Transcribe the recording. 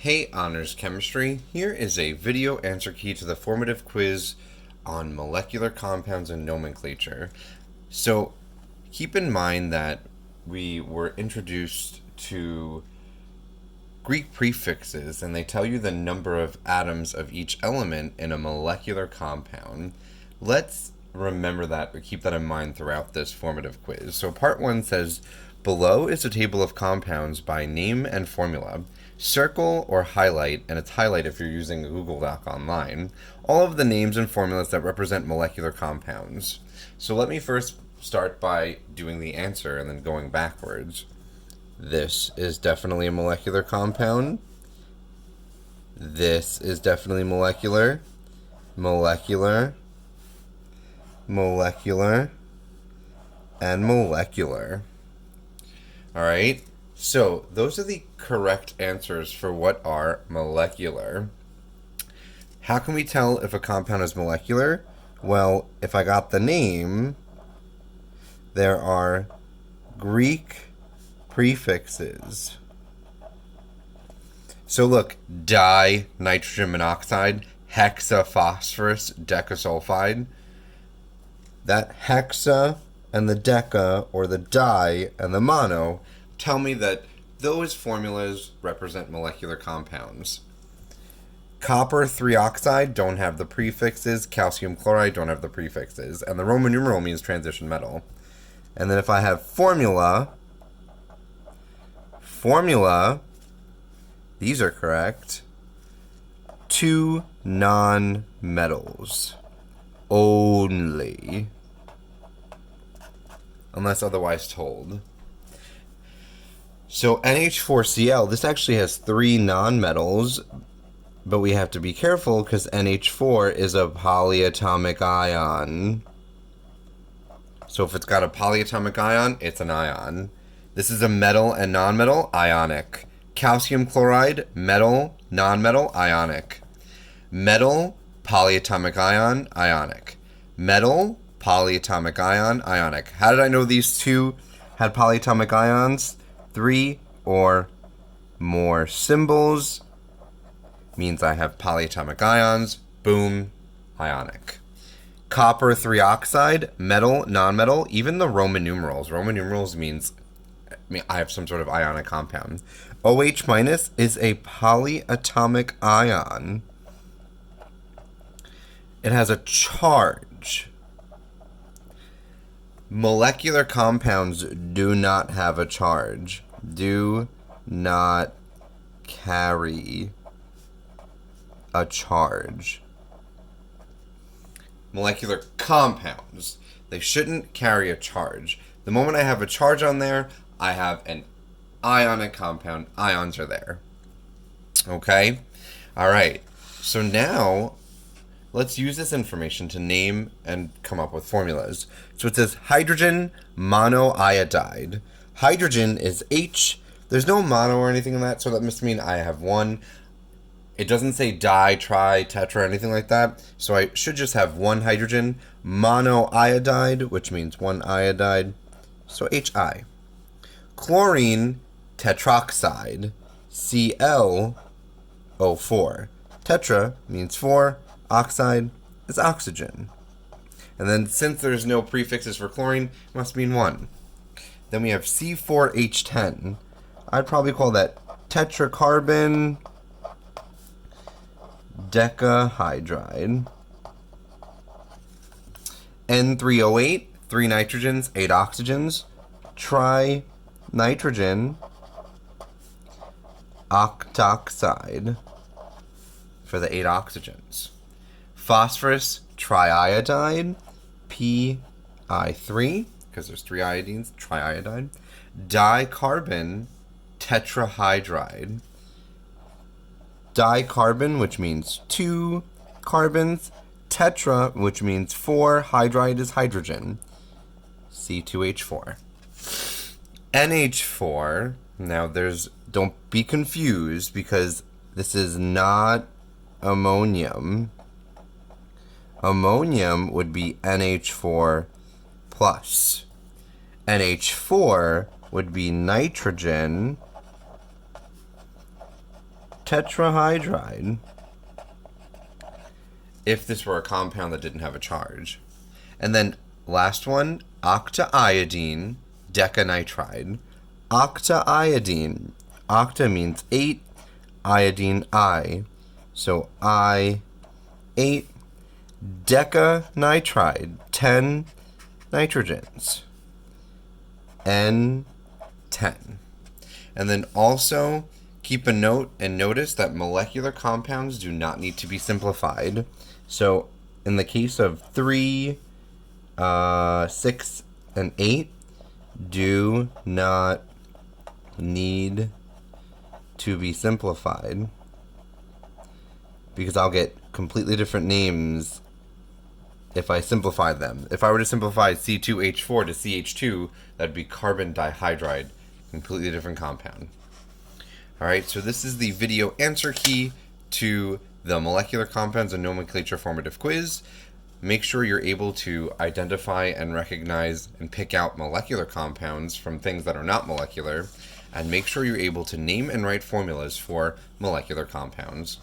Hey Honors Chemistry, here is a video answer key to the formative quiz on molecular compounds and nomenclature. So keep in mind that we were introduced to Greek prefixes and they tell you the number of atoms of each element in a molecular compound. Let's remember that or keep that in mind throughout this formative quiz. So part 1 says, below is a table of compounds by name and formula. Circle or highlight, and it's highlight if you're using a Google Doc online, all of the names and formulas that represent molecular compounds. So let me first start by doing the answer and then going backwards. This is definitely a molecular compound. This is definitely molecular, molecular, molecular, and molecular. Alright, so those are the correct answers for what are molecular. How can we tell if a compound is molecular? Well, if I got the name, there are Greek prefixes. So look, di-nitrogen monoxide, hexaphosphorus decasulfide. That hexa and the deca, or the di and the mono, tell me that those formulas represent molecular compounds. Copper 3 oxide don't have the prefixes, calcium chloride don't have the prefixes, and the Roman numeral means transition metal. And then if I have formula, these are correct. 2 non-metals only, unless otherwise told. So NH4Cl, this actually has 3 nonmetals, but we have to be careful because NH4 is a polyatomic ion. So if it's got a polyatomic ion, it's an ion. This is a metal and nonmetal, ionic. Calcium chloride, metal, nonmetal, ionic. Metal, polyatomic ion, ionic. Metal, polyatomic ion, ionic. How did I know these two had polyatomic ions? 3 or more symbols means I have polyatomic ions. Boom, ionic. Copper 3 oxide, metal, nonmetal, even the Roman numerals. Roman numerals means I have some sort of ionic compound. OH minus is a polyatomic ion. It has a charge. Molecular compounds do not have a charge. Do not carry a charge. Molecular compounds, they shouldn't carry a charge. The moment I have a charge on there, I have an ionic compound. Ions are there. Okay? Alright. So now, let's use this information to name and come up with formulas. So it says hydrogen monoiodide. Hydrogen is H. There's no mono or anything in that, so that must mean I have one. It doesn't say di, tri, tetra, or anything like that, so I should just have one hydrogen. Monoiodide, which means one iodide, so Hi. Chlorine tetroxide, Cl O4. Tetra means 4, oxide is oxygen. And then since there's no prefixes for chlorine, it must mean 1. Then we have C4H10. I'd probably call that tetracarbon decahydride. N3O8, 3 nitrogens, 8 oxygens. Trinitrogen octoxide for the 8 oxygens. Phosphorus triiodide, Pi3, because there's 3 iodines, triiodide. Dicarbon tetrahydride. Dicarbon, which means 2 carbons. Tetra, which means 4. Hydride is hydrogen. C2H4. NH4, now don't be confused because this is not ammonium. Ammonium would be NH4 plus. NH4 would be nitrogen tetrahydride if this were a compound that didn't have a charge. And then last one, octaiodine decanitride. Octaiodine. Octa means 8, iodine I. So I 8, decanitride 10 nitrogens. N 10. And then also keep a note and notice that molecular compounds do not need to be simplified. So in the case of 3, 6, and 8, do not need to be simplified because I'll get completely different names if I simplify them. If I were to simplify C2H4 to CH2, that'd be carbon dihydride, completely different compound. Alright, so this is the video answer key to the molecular compounds and nomenclature formative quiz. Make sure you're able to identify and recognize and pick out molecular compounds from things that are not molecular, and make sure you're able to name and write formulas for molecular compounds.